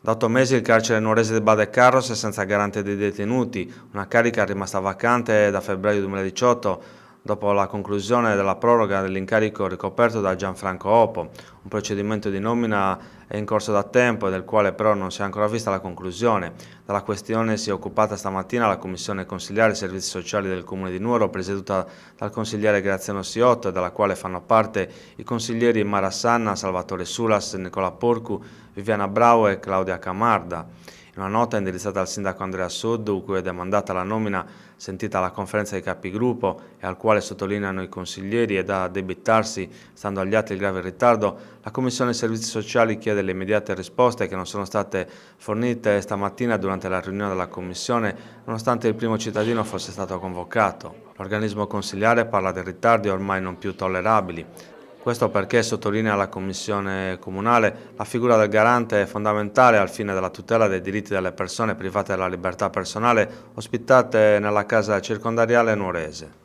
Da 8 mesi il carcere nuorese di Bade Carros è senza garante dei detenuti, una carica rimasta vacante da febbraio 2018 dopo la conclusione della proroga dell'incarico ricoperto da Gianfranco Oppo. Un procedimento di nomina è in corso da tempo e del quale però non si è ancora vista la conclusione. Dalla questione si è occupata stamattina la Commissione Consiliare Servizi Sociali del Comune di Nuoro, presieduta dal consigliere Graziano Siotto, e dalla quale fanno parte i consiglieri Mara Sanna, Salvatore Sulas, Nicola Porcu, Viviana Brau e Claudia Camarda. In una nota indirizzata al sindaco Andrea Sud, cui è demandata la nomina sentita alla conferenza dei capigruppo e al quale sottolineano i consiglieri e da addebitarsi, stando agli atti il grave ritardo, la Commissione Servizi Sociali chiede le immediate risposte che non sono state fornite stamattina durante la riunione della Commissione, nonostante il primo cittadino fosse stato convocato. L'organismo consiliare parla di ritardi ormai non più tollerabili. Questo perché, sottolinea la Commissione Comunale, la figura del garante è fondamentale al fine della tutela dei diritti delle persone private della libertà personale ospitate nella casa circondariale nuorese.